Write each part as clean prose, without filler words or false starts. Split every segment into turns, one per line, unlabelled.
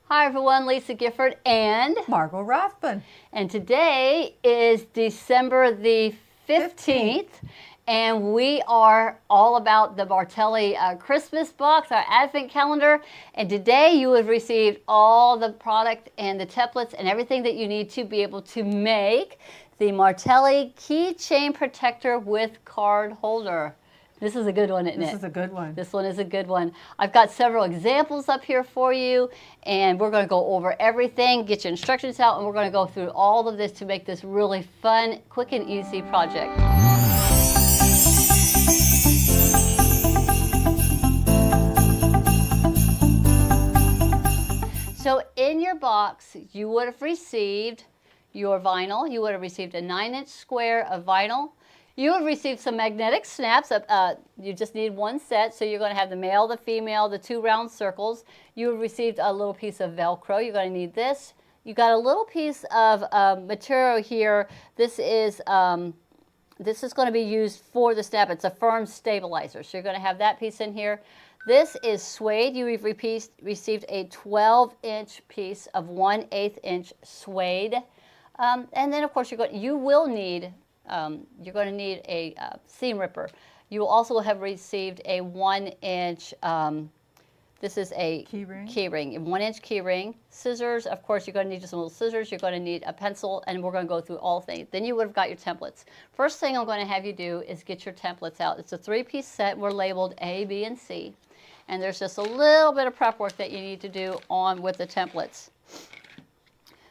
Hi everyone, Lisa Gifford and
Margot Rothman.
And today is December the 15th. And we are all about the Martelli Christmas Box, our Advent calendar. And today you have received all the product and the templates and everything that you need to be able to make the Martelli Keychain Protector with card holder. This is a good one, isn't it?
This is a good one.
This one is a good one. I've got several examples up here for you, and we're going to go over everything, get your instructions out, and we're going to go through all of this to make this really fun, quick and easy project. So in your box, you would have received your vinyl. You would have received a 9-inch square of vinyl. You have received some magnetic snaps. You just need one set, so you're going to have the male, the female, the 2 round circles. You have received a little piece of Velcro. You're going to need this. You got a little piece of material here. This is going to be used for the snap. It's a firm stabilizer, so you're going to have that piece in here. This is suede. You have received a 12-inch piece of 1/8 inch suede. And then, of course, you will need you're going to need a seam ripper. You will also have received a 1-inch, this is a key ring, a 1-inch key ring. Scissors, of course, you're going to need just some little scissors. You're going to need a pencil, and we're going to go through all things. Then you would have got your templates. First thing I'm going to have you do is get your templates out. It's a 3-piece set. We're labeled A, B, and C. And there's just a little bit of prep work that you need to do with the templates.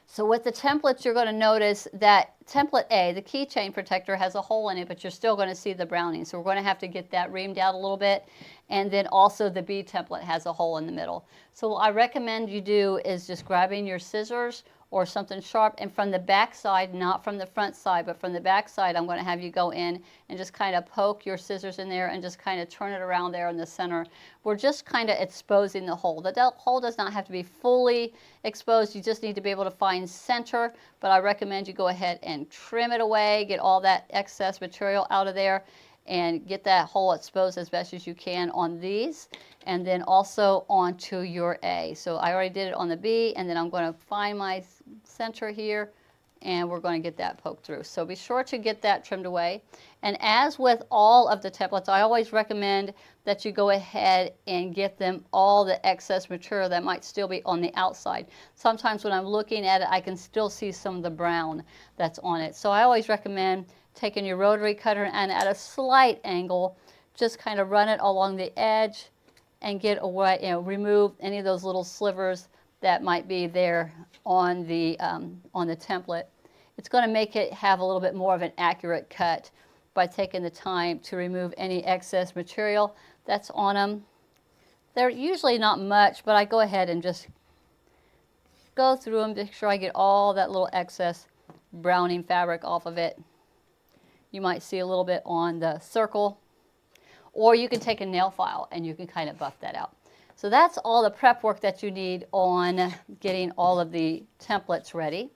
So with the templates, you're going to notice that template A, the keychain protector, has a hole in it, but you're still going to see the browning. So we're going to have to get that reamed out a little bit. And then also the B template has a hole in the middle. So what I recommend you do is just grabbing your scissors or something sharp, and from the back side, not from the front side, but from the back side, I'm going to have you go in and just kind of poke your scissors in there and just kind of turn it around there in the center. We're just kind of exposing the hole. The hole does not have to be fully exposed. You just need to be able to find center, but I recommend you go ahead and trim it away, get all that excess material out of there, and get that hole exposed as best as you can on these, and then also onto your A. So I already did it on the B, and then I'm going to find my center here, and we're going to get that poked through. So be sure to get that trimmed away. And as with all of the templates, I always recommend that you go ahead and get them all the excess material that might still be on the outside. Sometimes when I'm looking at it, I can still see some of the brown that's on it. So I always recommend taking your rotary cutter and at a slight angle, just kind of run it along the edge and get away, remove any of those little slivers that might be there on the template. It's going to make it have a little bit more of an accurate cut by taking the time to remove any excess material that's on them. They're usually not much, but I go ahead and just go through them to make sure I get all that little excess browning fabric off of it. You might see a little bit on the circle, or you can take a nail file and you can kind of buff that out. So that's all the prep work that you need on getting all of the templates ready.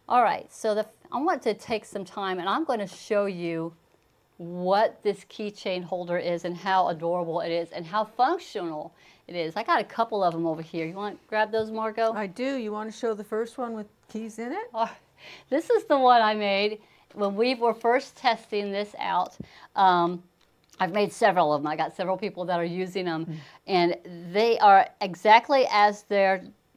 All right, so I want to take some time and I'm going to show you what this keychain holder is and how adorable it is and how functional it is. I got a couple of them over here. You want to grab those, Margot?
I do. You want to show the first one with keys in it?
This is the one I made when we were first testing this out. I've made several of them. I got several people that are using them, and they are exactly as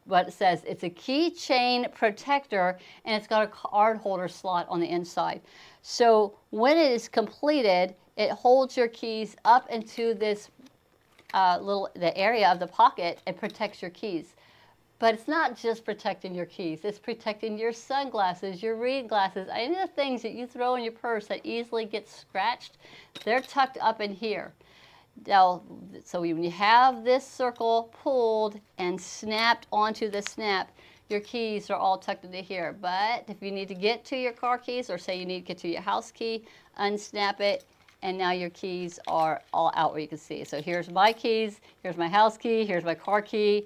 what it says. It's a keychain protector, and it's got a card holder slot on the inside. So when it is completed, it holds your keys up into this the area of the pocket and protects your keys. But it's not just protecting your keys. It's protecting your sunglasses, your reading glasses, any of the things that you throw in your purse that easily get scratched. They're tucked up in here. Now, so when you have this circle pulled and snapped onto the snap, your keys are all tucked into here. But if you need to get to your car keys, or say you need to get to your house key, unsnap it, and now your keys are all out where you can see. So here's my keys, here's my house key, here's my car key.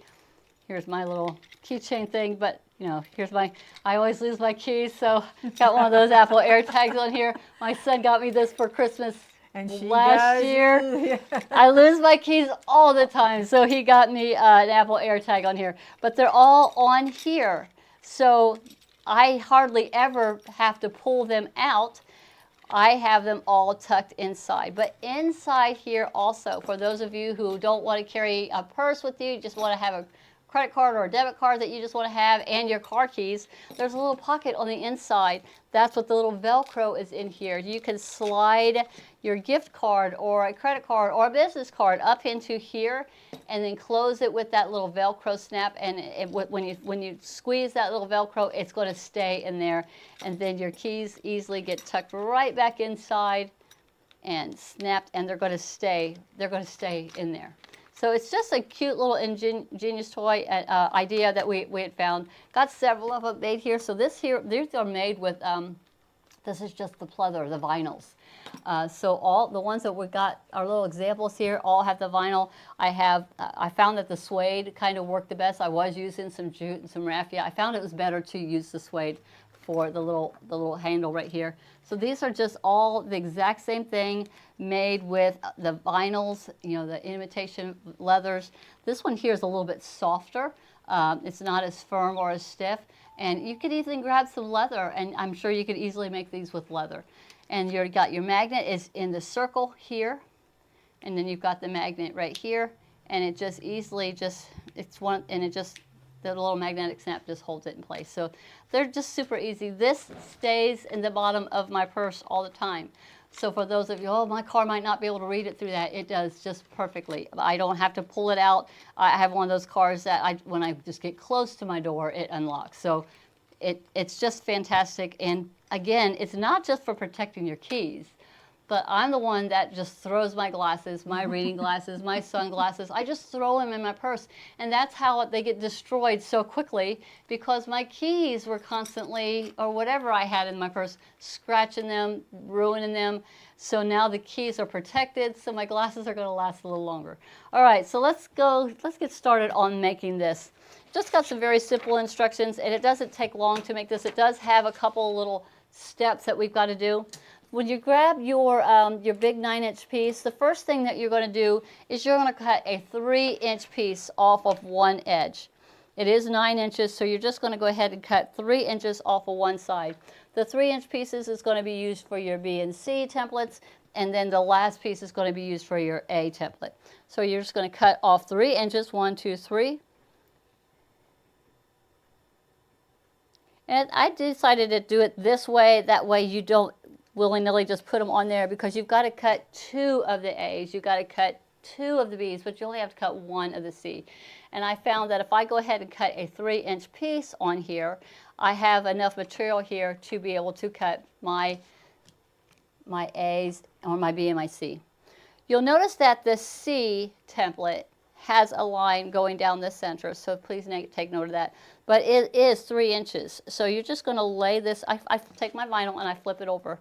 Here's my little keychain thing, but here's I always lose my keys, so got one of those Apple AirTags on here. My son got me this for Christmas
And she
last
does
year.
you.
I lose my keys all the time, so he got me an Apple AirTag on here. But they're all on here, so I hardly ever have to pull them out. I have them all tucked inside. But inside here also, for those of you who don't want to carry a purse with you, just want to have a credit card or a debit card that you just want to have, and your car keys, there's a little pocket on the inside. That's what the little Velcro is in here. You can slide your gift card or a credit card or a business card up into here and then close it with that little Velcro snap, and when you squeeze that little Velcro, it's going to stay in there, and then your keys easily get tucked right back inside and snapped, and they're going to stay in there. So it's just a cute little ingenious toy idea that we had found. Got several of them made here. So these are made with, this is just the pleather, the vinyls. So all the ones that we got, our little examples here, all have the vinyl. I found that the suede kind of worked the best. I was using some jute and some raffia. I found it was better to use the suede for the little handle right here. So these are just all the exact same thing, made with the vinyls, you know, the imitation leathers. This one here is a little bit softer. It's not as firm or as stiff. And you could easily grab some leather, and I'm sure you could easily make these with leather. And you've got your magnet is in the circle here, and then you've got the magnet right here, and it just easily the little magnetic snap just holds it in place. So they're just super easy. This stays in the bottom of my purse all the time. So for those of you, oh, my car might not be able to read it through that, it does just perfectly. I don't have to pull it out. I have one of those cars that when I just get close to my door, it unlocks. So it's just fantastic. And again, it's not just for protecting your keys, but I'm the one that just throws my glasses, my reading glasses, my sunglasses. I just throw them in my purse. And that's how they get destroyed so quickly, because my keys were constantly, or whatever I had in my purse, scratching them, ruining them. So now the keys are protected, so my glasses are going to last a little longer. All right, so let's get started on making this. Just got some very simple instructions, and it doesn't take long to make this. It does have a couple little steps that we've got to do. When you grab your big 9-inch piece, the first thing that you're going to do is you're going to cut a 3-inch piece off of one edge. It is 9 inches, so you're just going to go ahead and cut 3 inches off of one side. The 3-inch pieces is going to be used for your B and C templates, and then the last piece is going to be used for your A template. So you're just going to cut off 3 inches, 1, 2, 3. And I decided to do it this way, that way you don't willy-nilly just put them on there, because you've got to cut 2 of the A's, you've got to cut 2 of the B's, but you only have to cut 1 of the C. And I found that if I go ahead and cut a 3-inch piece on here, I have enough material here to be able to cut my A's or my B and my C. You'll notice that the C template has a line going down the center, so please take note of that. But it is 3 inches, so you're just going to lay this. I take my vinyl and I flip it over,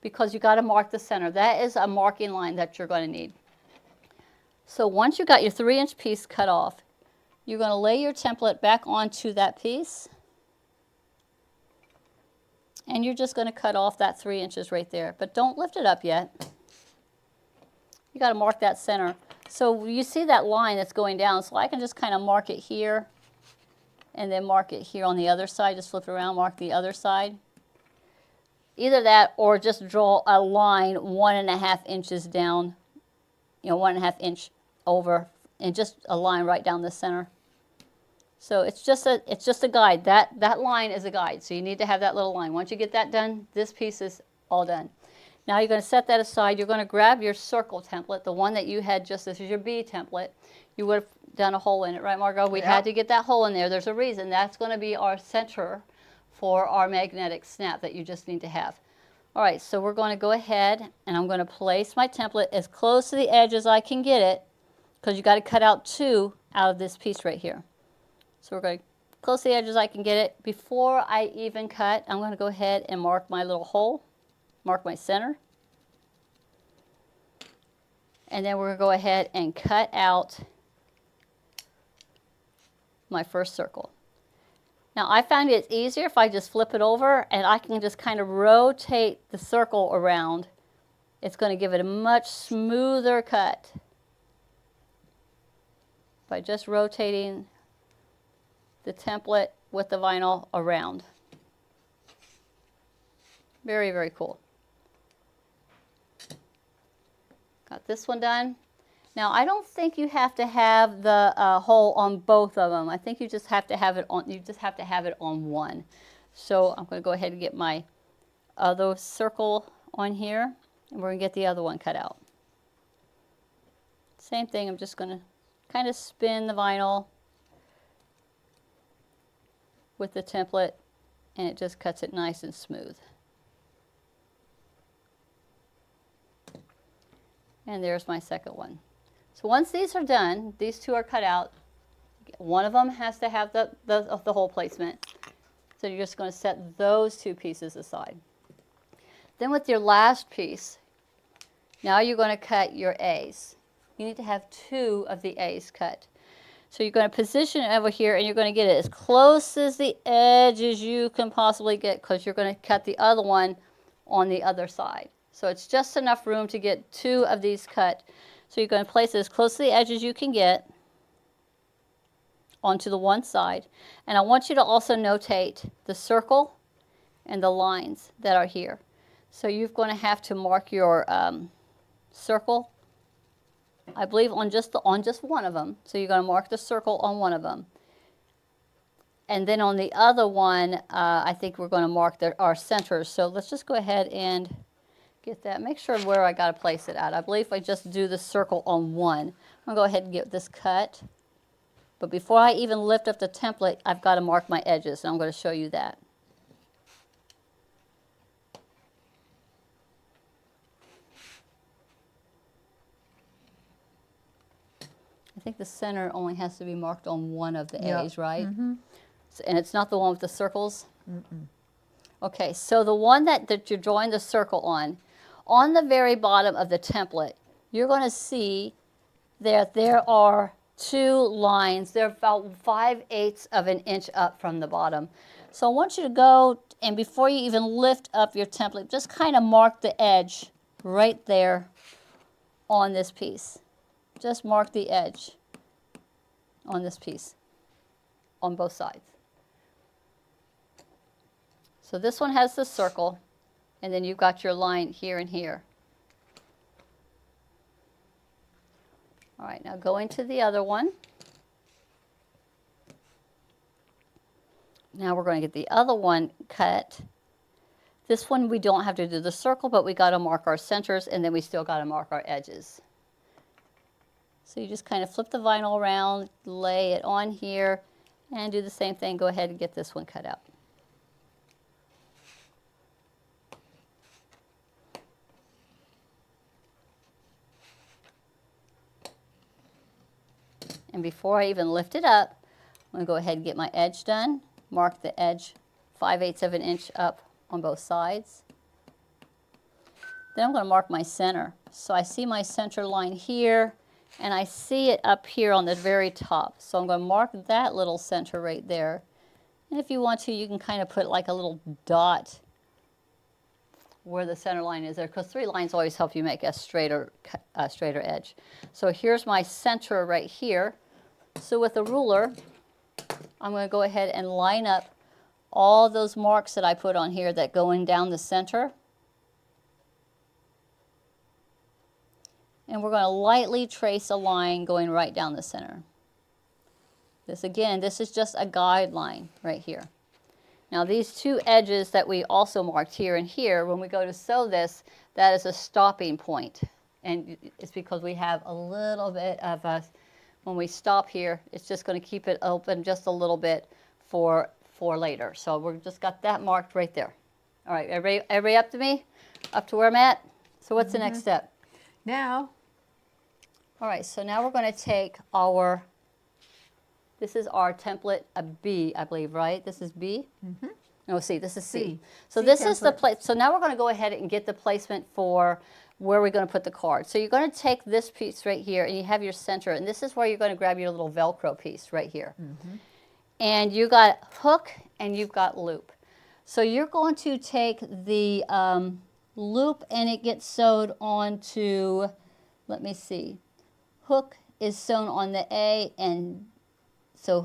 because you got to mark the center. That is a marking line that you're going to need. So once you got your 3-inch piece cut off, you're going to lay your template back onto that piece, and you're just going to cut off that 3 inches right there. But don't lift it up yet. You got to mark that center. So you see that line that's going down, so I can just kind of mark it here, and then mark it here on the other side. Just flip it around, mark the other side. Either that, or just draw a line 1.5 inches down, 1.5 inch over, and just a line right down the center. So it's just a guide. That line is a guide, so you need to have that little line. Once you get that done, this piece is all done. Now you're going to set that aside. You're going to grab your circle template, the one that you had this is your B template. You would have done a hole in it, right, Margot? We had to get that hole in there. There's a reason. That's going to be our center for our magnetic snap that you just need to have. All right, so we're going to go ahead, and I'm going to place my template as close to the edge as I can get it, because you got to cut out 2 out of this piece right here. So we're going to close to the edge as I can get it. Before I even cut, I'm going to go ahead and mark my little hole, mark my center. And then we're going to go ahead and cut out my first circle. Now I find it's easier if I just flip it over, and I can just kind of rotate the circle around it's going to give it a much smoother cut by just rotating the template with the vinyl around. Very, very cool. Got this one done. Now I don't think you have to have the hole on both of them. I think you just have to have it on one. So I'm going to go ahead and get my other circle on here, and we're going to get the other one cut out. Same thing, I'm just going to kind of spin the vinyl with the template, and it just cuts it nice and smooth. And there's my second one. So once these are done, these two are cut out. One of them has to have the hole placement. So you're just going to set those two pieces aside. Then with your last piece, now you're going to cut your A's. You need to have two of the A's cut. So you're going to position it over here, and you're going to get it as close as the edge as you can possibly get, because you're going to cut the other one on the other side. So it's just enough room to get two of these cut. So you're going to place it as close to the edge as you can get onto the one side. And I want you to also notate the circle and the lines that are here. So you're going to have to mark your circle, I believe, on just one of them. So you're going to mark the circle on one of them. And then on the other one, I think we're going to mark our centers. So let's just go ahead and get that. Make sure where I got to place it at. I believe if I just do the circle on one. I'm going to go ahead and get this cut. But before I even lift up the template, I've got to mark my edges, and I'm going to show you that. I think the center only has to be marked on one of the A's, right? Mm-hmm. So, and it's not the one with the circles? Mm-mm. Okay, so the one that you're drawing the circle on the very bottom of the template, you're going to see that there are two lines. They're about 5/8 of an inch up from the bottom. So I want you to go, and before you even lift up your template, just kind of mark the edge right there on this piece. Just mark the edge on this piece on both sides. So this one has the circle, and then you've got your line here and here. All right, now go into the other one. Now we're going to get the other one cut. This one we don't have to do the circle, but we got to mark our centers, and then we still got to mark our edges. So you just kind of flip the vinyl around, lay it on here, and do the same thing. Go ahead and get this one cut out. And before I even lift it up, I'm going to go ahead and get my edge done. Mark the edge 5/8 of an inch up on both sides. Then I'm going to mark my center. So I see my center line here, and I see it up here on the very top. So I'm going to mark that little center right there. And if you want to, you can kind of put like a little dot where the center line is there, because 3 lines always help you make a straighter edge. So here's my center right here. So with a ruler, I'm going to go ahead and line up all those marks that I put on here that going down the center. And we're going to lightly trace a line going right down the center. This is just a guideline right here. Now these 2 edges that we also marked here and here, when we go to sew this, that is a stopping point. And it's because we have a little bit of when we stop here, it's just going to keep it open just a little bit for later. So we've just got that marked right there. All right, everybody up to me? Up to where I'm at? So what's the next step?
Now.
All right, so now we're going to take this is our template, a B, I believe, right? This is B? Mm-hmm. No, C, this is C. So this is the place. So now we're going to go ahead and get the placement for where we're going to put the card. So you're going to take this piece right here, and you have your center, and this is where you're going to grab your little Velcro piece right here. Mm-hmm. And you got hook and you've got loop. So you're going to take the loop and it gets sewed onto, let me see, hook is sewn on the A, and so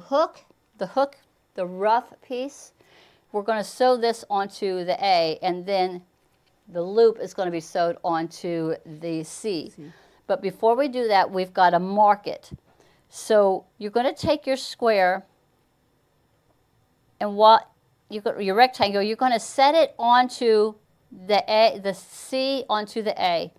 the hook, the rough piece, we're going to sew this onto the A, and then the loop is going to be sewed onto the C. But before we do that, we've got to mark it. So you're going to take your square and your rectangle, you're going to set it onto the C onto the A.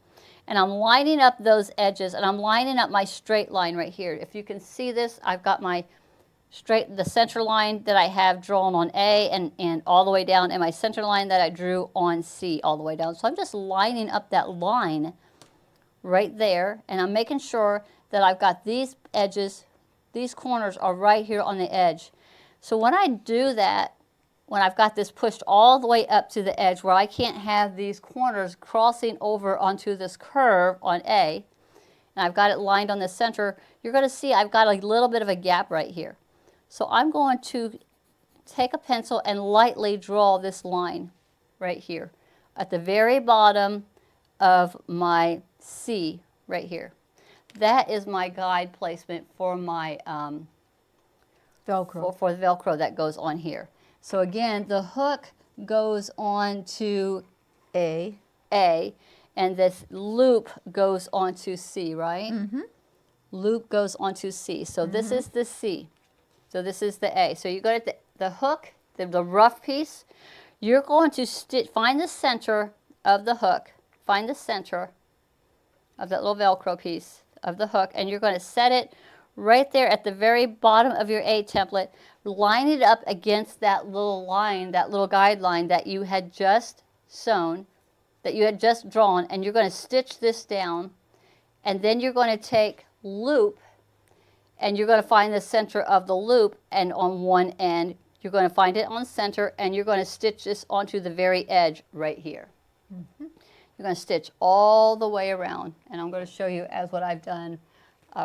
And I'm lining up those edges, and I'm lining up my straight line right here. If you can see this, I've got the center line that I have drawn on A and all the way down, and my center line that I drew on C all the way down. So I'm just lining up that line right there, and I'm making sure that I've got these edges, these corners are right here on the edge. So when I do that, when I've got this pushed all the way up to the edge where I can't have these corners crossing over onto this curve on A, and I've got it lined on the center, you're going to see I've got a little bit of a gap right here. So I'm going to take a pencil and lightly draw this line right here at the very bottom of my C right here. That is my guide placement for my
Velcro.
for the Velcro that goes on here. So again, the hook goes on to
A.
And this loop goes onto C, right?
Mm-hmm.
Loop goes onto C. So this is the C. So this is the A. So you go to the hook, the rough piece. You're going to find the center of the hook. Find the center of that little Velcro piece of the hook, and you're going to set it right there at the very bottom of your A template. Line it up against that little line, that little guideline that you had just sewn, that you had just drawn, and you're going to stitch this down, and then you're going to take loop, and you're going to find the center of the loop, and on one end, you're going to find it on center, and you're going to stitch this onto the very edge right here. You're going to stitch all the way around, and I'm going to show you as what I've done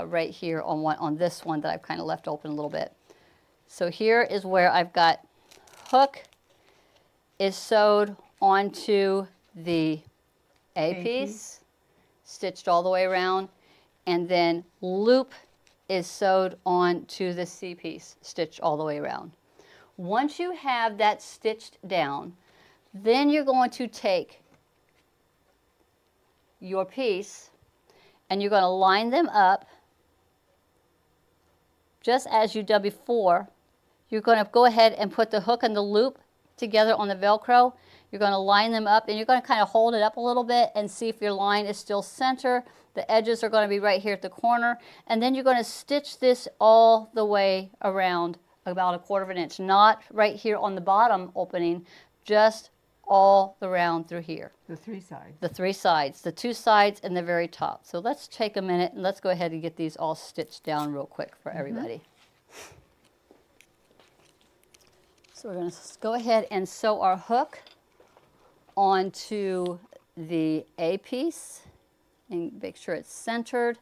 right here on this one that I've kind of left open a little bit. So here is where I've got hook is sewed onto the A piece, stitched all the way around, and then loop is sewed onto the C piece, stitched all the way around. Once you have that stitched down, then you're going to take your piece and you're going to line them up just as you did before. You're going to go ahead and put the hook and the loop together on the Velcro. You're going to line them up, and you're going to kind of hold it up a little bit and see if your line is still center. The edges are going to be right here at the corner, and then you're going to stitch this all the way around about 1/4 inch, not right here on the bottom opening, just all around through here.
The 3 sides.
The 3 sides, the 2 sides and the very top. So let's take a minute and let's go ahead and get these all stitched down real quick for everybody. So we're going to go ahead and sew our hook onto the A piece and make sure it's centered.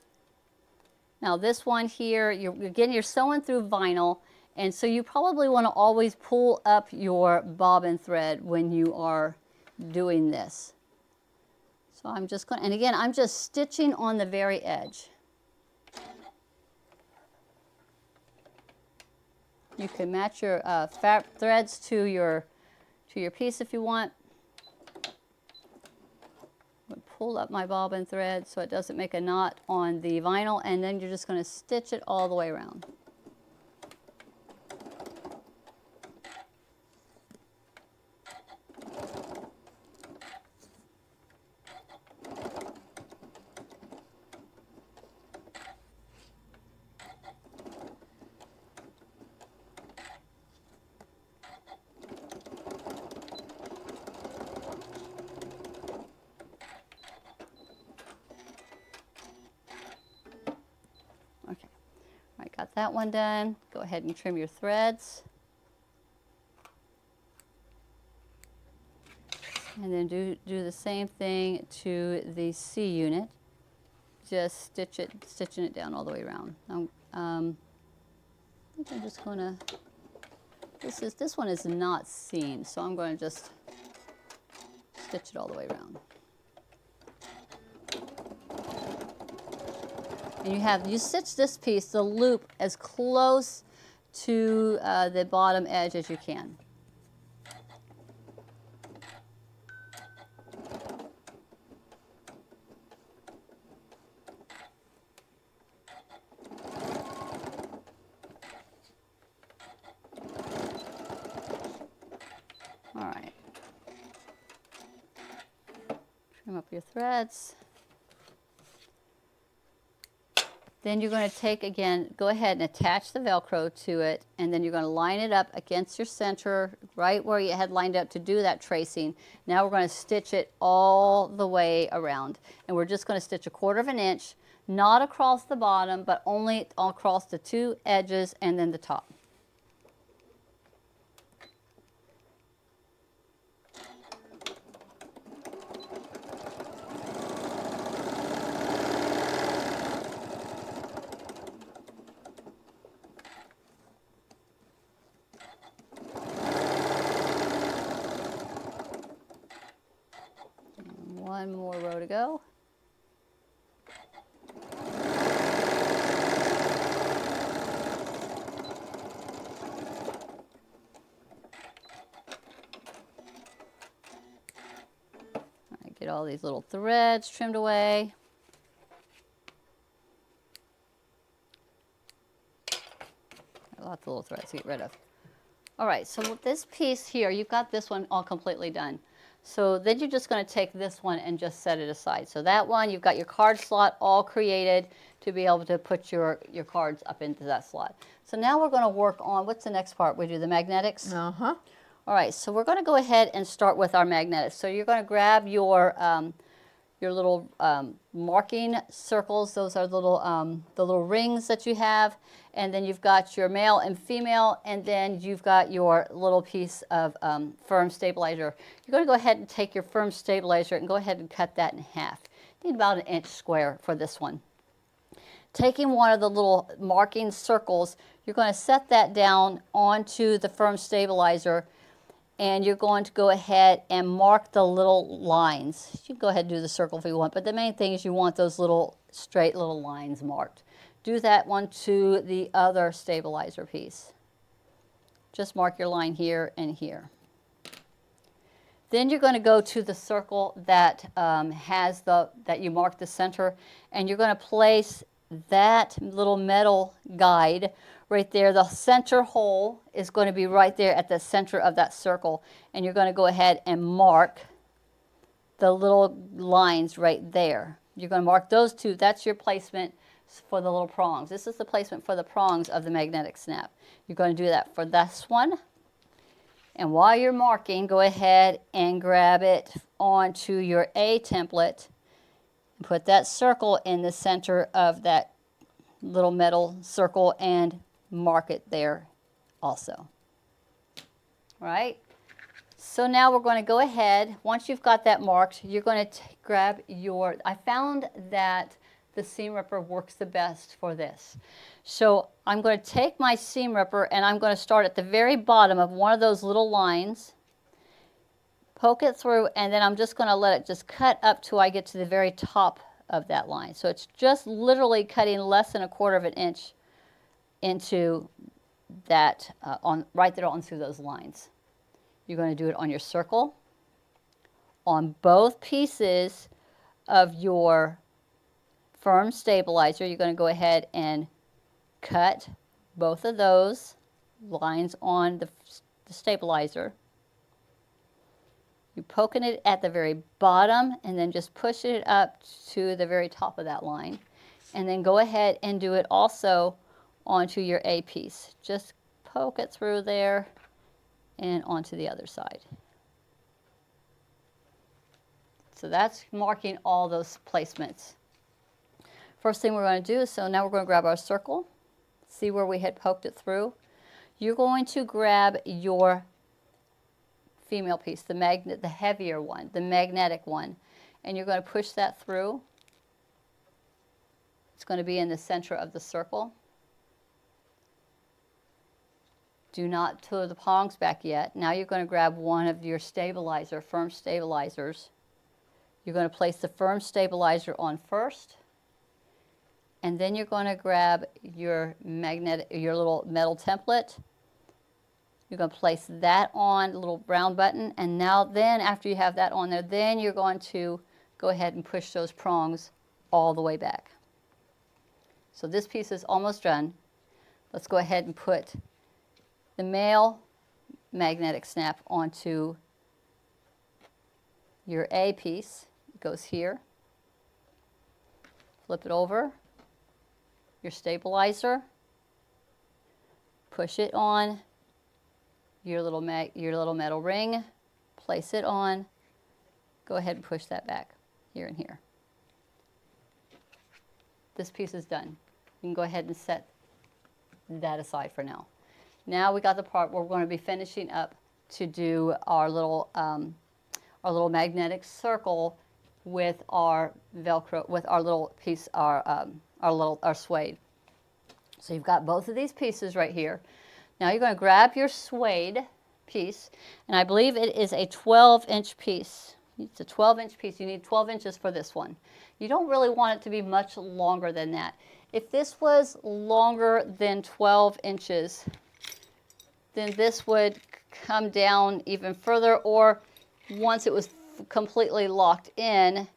Now this one here, you're sewing through vinyl, and so you probably want to always pull up your bobbin thread when you are doing this. So I'm just going, and again, I'm just stitching on the very edge. You can match your threads to your piece if you want. Pull up my bobbin thread so it doesn't make a knot on the vinyl, and then you're just going to stitch it all the way around. Okay, all right, got that one done. Go ahead and trim your threads. And then do the same thing to the C unit. Just stitching it down all the way around. I think I'm just gonna, this one is not seamed, so I'm going to just stitch it all the way around. And you stitch this piece, the loop, as close to the bottom edge as you can. All right. Trim up your threads. Then you're going to take, again, go ahead and attach the Velcro to it, and then you're going to line it up against your center, right where you had lined up to do that tracing. Now we're going to stitch it all the way around. And we're just going to stitch 1/4 inch, not across the bottom, but only across the 2 edges and then the top. One more row to go. Get all these little threads trimmed away. Lots of little threads to get rid of. All right, so with this piece here, you've got this one all completely done. So then you're just going to take this one and just set it aside. So that one, you've got your card slot all created to be able to put your cards up into that slot. So now we're going to work on, what's the next part? We do the magnetics?
Uh-huh.
All right, so we're going to go ahead and start with our magnetics. So you're going to grab your little marking circles. Those are the little rings that you have. And then you've got your male and female, and then you've got your little piece of firm stabilizer. You're going to go ahead and take your firm stabilizer and go ahead and cut that in half. You need about 1 inch square for this one. Taking one of the little marking circles, you're going to set that down onto the firm stabilizer, and you're going to go ahead and mark the little lines. You can go ahead and do the circle if you want, but the main thing is you want those little straight little lines marked. Do that one to the other stabilizer piece. Just mark your line here and here. Then you're going to go to the circle that that you marked the center, and you're going to place that little metal guide right there. The center hole is going to be right there at the center of that circle, and you're going to go ahead and mark the little lines right there. You're going to mark those two. That's your placement for the little prongs. This is the placement for the prongs of the magnetic snap. You're going to do that for this one. And while you're marking, go ahead and grab it onto your A template and put that circle in the center of that little metal circle and mark it there also. All right? So now we're going to go ahead, once you've got that marked, you're going to grab your, I found that the seam ripper works the best for this. So I'm going to take my seam ripper and I'm going to start at the very bottom of one of those little lines, poke it through, and then I'm just going to let it just cut up till I get to the very top of that line. So it's just literally cutting less than 1/4 inch into that, right there on through those lines. You're going to do it on your circle, on both pieces of your firm stabilizer. You're going to go ahead and cut both of those lines on the stabilizer. You're poking it at the very bottom and then just pushing it up to the very top of that line. And then go ahead and do it also onto your A piece. Just poke it through there and onto the other side. So that's marking all those placements. First thing we're going to do is, so now we're going to grab our circle, see where we had poked it through. You're going to grab your female piece, the heavier one, the magnetic one, and you're going to push that through. It's going to be in the center of the circle. Do not sew the prongs back yet. Now you're going to grab one of your firm stabilizers. You're going to place the firm stabilizer on first, and then you're going to grab your little metal template. You're going to place that on the little round button, and now then after you have that on there, then you're going to go ahead and push those prongs all the way back. So this piece is almost done. Let's go ahead and put the male magnetic snap onto your A piece. It goes here. Flip it over. Your stabilizer. Push it on your little metal ring. Place it on. Go ahead and push that back here and here. This piece is done. You can go ahead and set that aside for now. Now we got the part where we're going to be finishing up to do our little magnetic circle with our Velcro, with our little piece, our suede. So you've got both of these pieces right here. Now you're going to grab your suede piece, and I believe it is a 12-inch piece. It's a 12-inch piece. You need 12 inches for this one. You don't really want it to be much longer than that. If this was longer than 12 inches, then this would come down even further, or once it was completely locked in,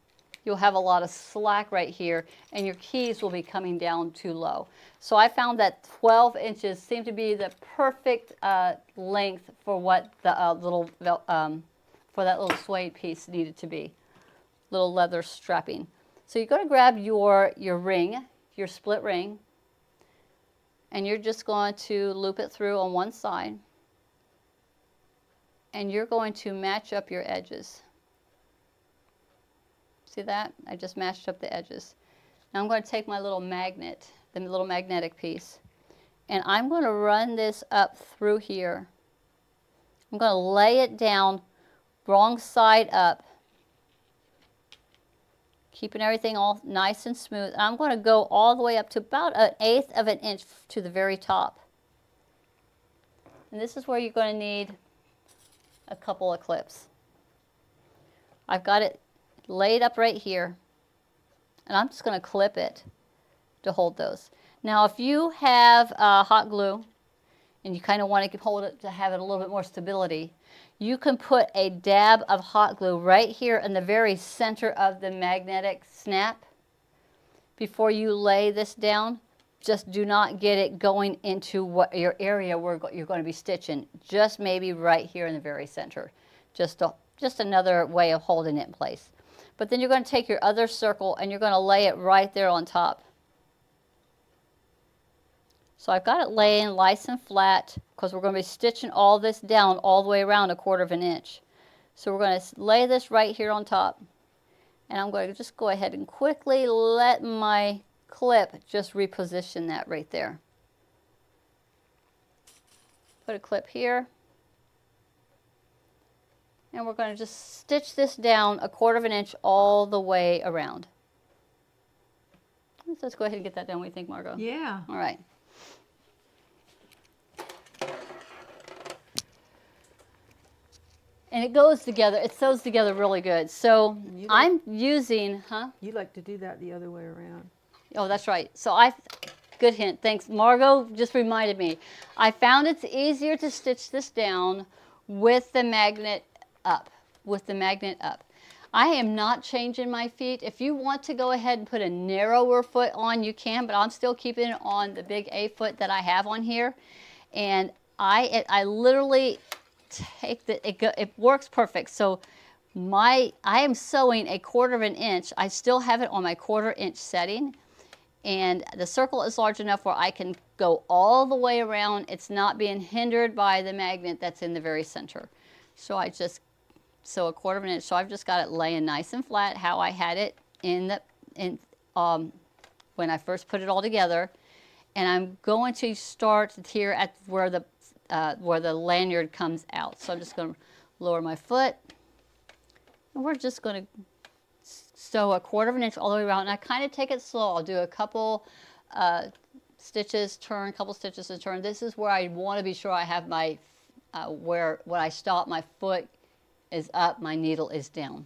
you'll have a lot of slack right here, and your keys will be coming down too low. So I found that 12 inches seemed to be the perfect length for what the for that little suede piece needed to be. Little leather strapping. So you're going to grab your ring, your split ring, and you're just going to loop it through on one side, and you're going to match up your edges. See that? I just matched up the edges. Now I'm going to take my little magnet, the little magnetic piece, and I'm going to run this up through here. I'm going to lay it down wrong side up, keeping everything all nice and smooth. And I'm going to go all the way up to about 1/8 of an inch to the very top. And this is where you're going to need a couple of clips. I've got it laid up right here, and I'm just going to clip it to hold those. Now if you have hot glue and you kind of want to hold it to have it a little bit more stability, you can put a dab of hot glue right here in the very center of the magnetic snap before you lay this down. Just do not get it going into what your area where you're going to be stitching. Just maybe right here in the very center. Just another way of holding it in place. But then you're going to take your other circle and you're going to lay it right there on top. So I've got it laying nice and flat because we're going to be stitching all this down all the way around 1/4 of an inch. So we're going to lay this right here on top. And I'm going to just go ahead and quickly let my clip just reposition that right there. Put a clip here. And we're going to just stitch this down 1/4 of an inch all the way around. Let's go ahead and get that done. What do you think, Margot?
Yeah.
All right. And it goes together, it sews together really good. So I'm using,
You like to do that the other way around.
Oh, that's right. So good hint, thanks. Margot just reminded me. I found it's easier to stitch this down with the magnet up, I am not changing my feet. If you want to go ahead and put a narrower foot on, you can, but I'm still keeping it on the big A foot that I have on here. And I literally take it works perfect. So I am sewing 1/4 of an inch. I still have it on my 1/4 inch setting, and the circle is large enough where I can go all the way around. It's not being hindered by the magnet that's in the very center. So I just sew 1/4 of an inch. So I've just got it laying nice and flat how I had it when I first put it all together. And I'm going to start here at where the lanyard comes out. So I'm just going to lower my foot, and we're just going to sew 1/4 of an inch all the way around. And I kind of take it slow. I'll do a couple stitches, turn, couple stitches and turn. This is where I want to be sure I have my, when I stop, my foot is up, my needle is down.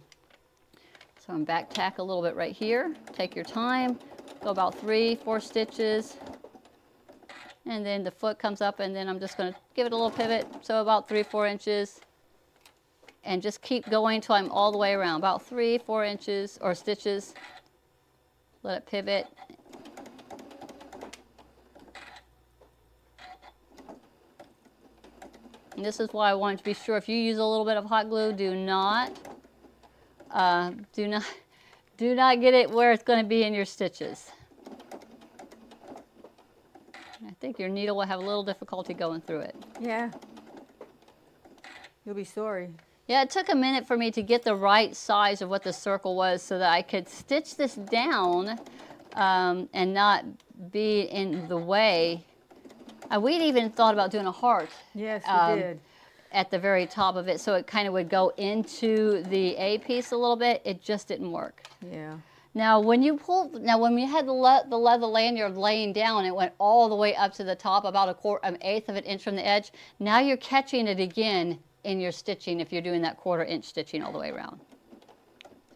So I'm back tack a little bit right here. Take your time, go about 3-4 stitches, and then the foot comes up, and then I'm just going to give it a little pivot, so about 3-4 inches, and just keep going till I'm all the way around, about 3-4 inches or stitches. Let it pivot. And this is why I wanted to be sure, if you use a little bit of hot glue, do not get it where it's going to be in your stitches. I think your needle will have a little difficulty going through it.
Yeah. You'll be sorry.
Yeah, it took a minute for me to get the right size of what the circle was so that I could stitch this down and not be in the way. We'd even thought about doing a heart.
Yes, you did.
At the very top of it, so it kind of would go into the A piece a little bit. It just didn't work.
Yeah.
Now, when you had the leather lanyard laying down, it went all the way up to the top, about an eighth of an inch from the edge. Now you're catching it again in your stitching if you're doing that 1/4 inch stitching all the way around.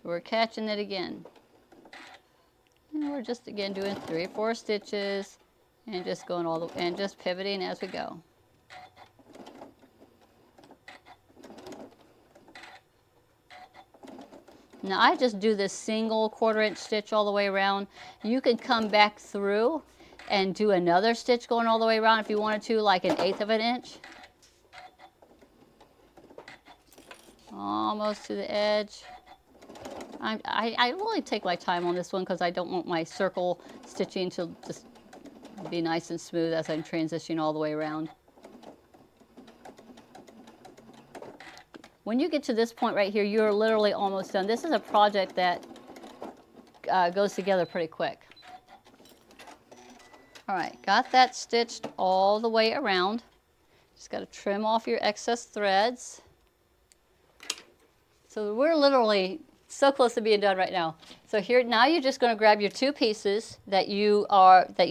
So we're catching it again. And we're just again doing 3-4 stitches and just going and just pivoting as we go. Now I just do this single 1/4 inch stitch all the way around. You can come back through and do another stitch going all the way around if you wanted to, like an eighth of an inch. Almost to the edge. I really take my time on this one because I don't want my circle stitching to just be nice and smooth as I'm transitioning all the way around. When you get to this point right here, you're literally almost done. This is a project that goes together pretty quick. All right, got that stitched all the way around. Just got to trim off your excess threads. So we're literally so close to being done right now. So here, now you're just going to grab your 2 pieces that you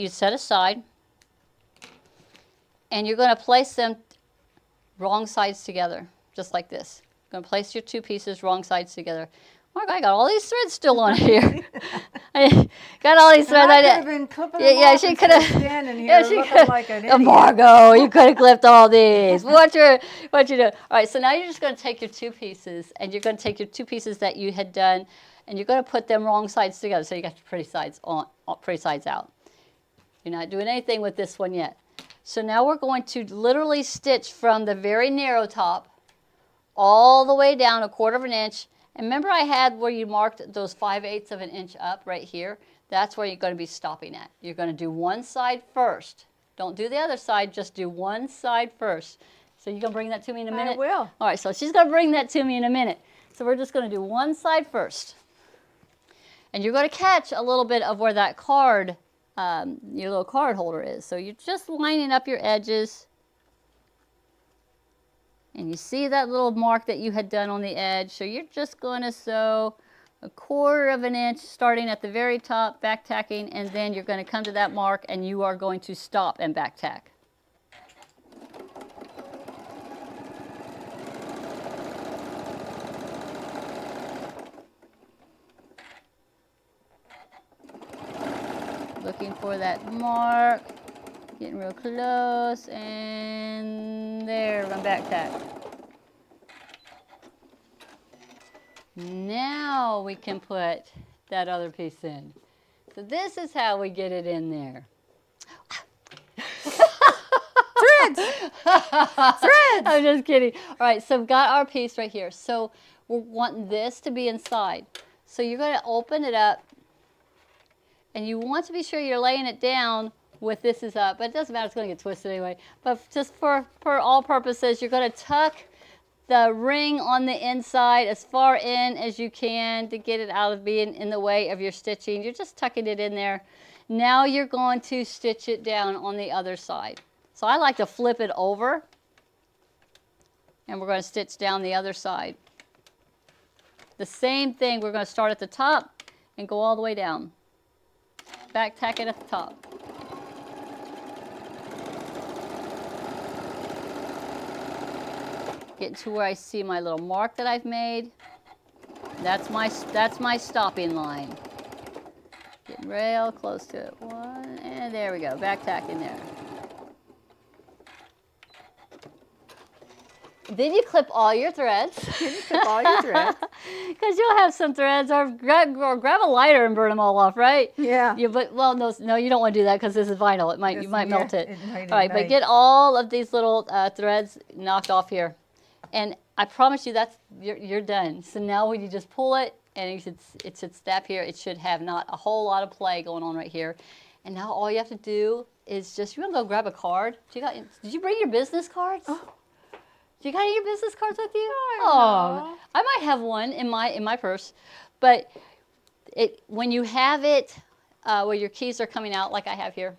set aside, and you're going to place them wrong sides together. Just like this. Going to place your 2 pieces wrong sides together. Mark, I got all these threads still on here. I got all these threads.
I could have been clipping them off
she
and
could have
standing here looking like an idiot.
Margot, you could have clipped all these. What you doing? All right, so now you're just going to take your 2 pieces, and you're going to take your 2 pieces that you had done, and you're going to put them wrong sides together, so you got your pretty sides out. You're not doing anything with this one yet. So now we're going to literally stitch from the very narrow top all the way down 1/4 of an inch. And remember I had where you marked those 5/8 of an inch up right here? That's where you're going to be stopping at. You're going to do one side first. Don't do the other side, just do one side first. So you're going to bring that to me in a minute?
I will.
All right, so she's going to bring that to me in a minute. So we're just going to do one side first. And you're going to catch a little bit of where that card, your little card holder is. So you're just lining up your edges. And you see that little mark that you had done on the edge. So you're just going to sew 1/4 of an inch starting at the very top, back tacking, and then you're going to come to that mark and you are going to stop and back tack. Looking for that mark. Getting real close, and there, I'm back tack. Now we can put that other piece in. So this is how we get it in there.
Threads! Threads!
I'm just kidding. All right, so we've got our piece right here. So we're wanting this to be inside. So you're going to open it up, and you want to be sure you're laying it down with this is up, but it doesn't matter, it's going to get twisted anyway. But just for all purposes, you're going to tuck the ring on the inside as far in as you can to get it out of being in the way of your stitching. You're just tucking it in there. Now you're going to stitch it down on the other side. So I like to flip it over, and we're going to stitch down the other side. The same thing, we're going to start at the top and go all the way down. Back tack it at the top. Getting to where I see my little mark that I've made. That's my stopping line. Getting real close to it. One, and there we go. Back tacking there. Then you clip all your threads.
Clip all your threads.
Because you'll have some threads, or grab a lighter and burn them all off, right?
Yeah.
Well, no, you don't want to do that because this is vinyl. You might melt it.
Might
All right, but get all of these little threads knocked off here, and I promise you you're done. So now when you just pull it, and it should snap here. It should have not a whole lot of play going on right here. And now all you have to do is just, you want to go grab a card? Did you bring your business cards?
Oh.
Do you got any of your business cards with you?
Oh,
I might have one in my purse. But when you have it where your keys are coming out, like I have here,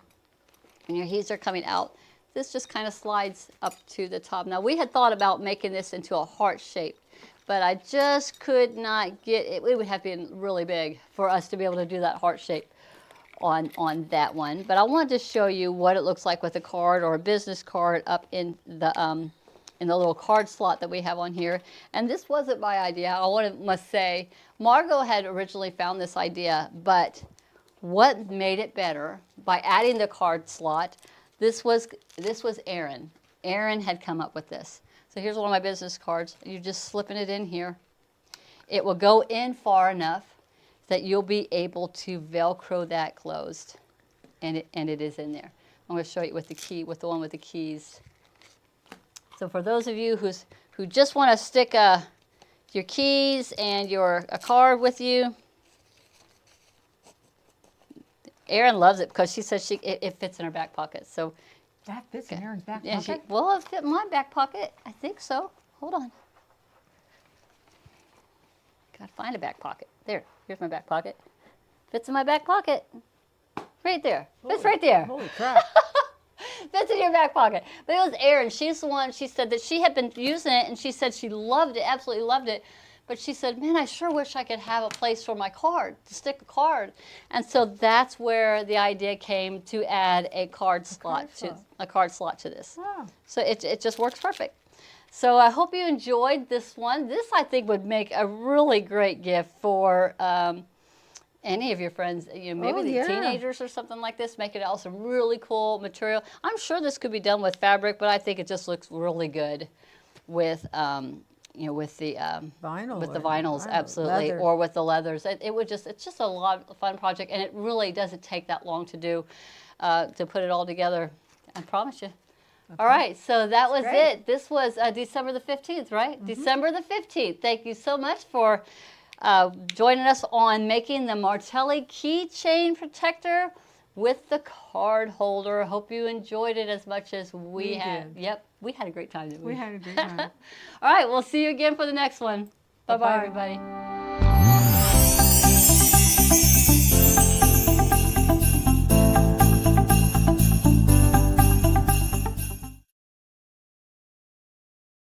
and your keys are coming out, this just kind of slides up to the top. Now, we had thought about making this into a heart shape, but I just could not get it. It would have been really big for us to be able to do that heart shape on that one. But I wanted to show you what it looks like with a card or a business card up in the little card slot that we have on here. And this wasn't my idea. I must say, Margot had originally found this idea, but what made it better by adding the card slot, this was Erin. Erin had come up with this. So here's one of my business cards. You're just slipping it in here. It will go in far enough that you'll be able to Velcro that closed. And it is in there. I'm going to show you with the one with the keys. So for those of you who just want to stick your keys and a card with you, Erin loves it because she says it fits in her back pocket. So
that fits in Erin's back
yeah,
pocket?
Well, it fit in my back pocket. I think so. Hold on. Gotta find a back pocket. Here's my back pocket. Fits in my back pocket. Right there. Fits right there.
Holy crap.
Fits in your back pocket. But it was Erin. She's the one, she said that she had been using it, and she said she loved it, absolutely loved it. But she said, man, I sure wish I could have a place for my card, to stick a card. And so that's where the idea came to add a card slot to this.
Oh.
So it just works perfect. So I hope you enjoyed this one. This, I think, would make a really great gift for any of your friends, maybe the teenagers or something like this. Make it out some really cool material. I'm sure this could be done with fabric, but I think it just looks really good with with the vinyls, absolutely,
leather.
or with the leathers. It's just a lot of fun project, and it really doesn't take that long to do, to put it all together. I promise you. Okay. All right, so that was it. This was December the 15th, right? Mm-hmm. December the 15th. Thank you so much for joining us on making the Martelli Keychain Protector with the card holder. Hope you enjoyed it as much as we had. Did. Yep, we had a great time, didn't we?
We had a great time.
All right, we'll see you again for the next one. Bye-bye, everybody.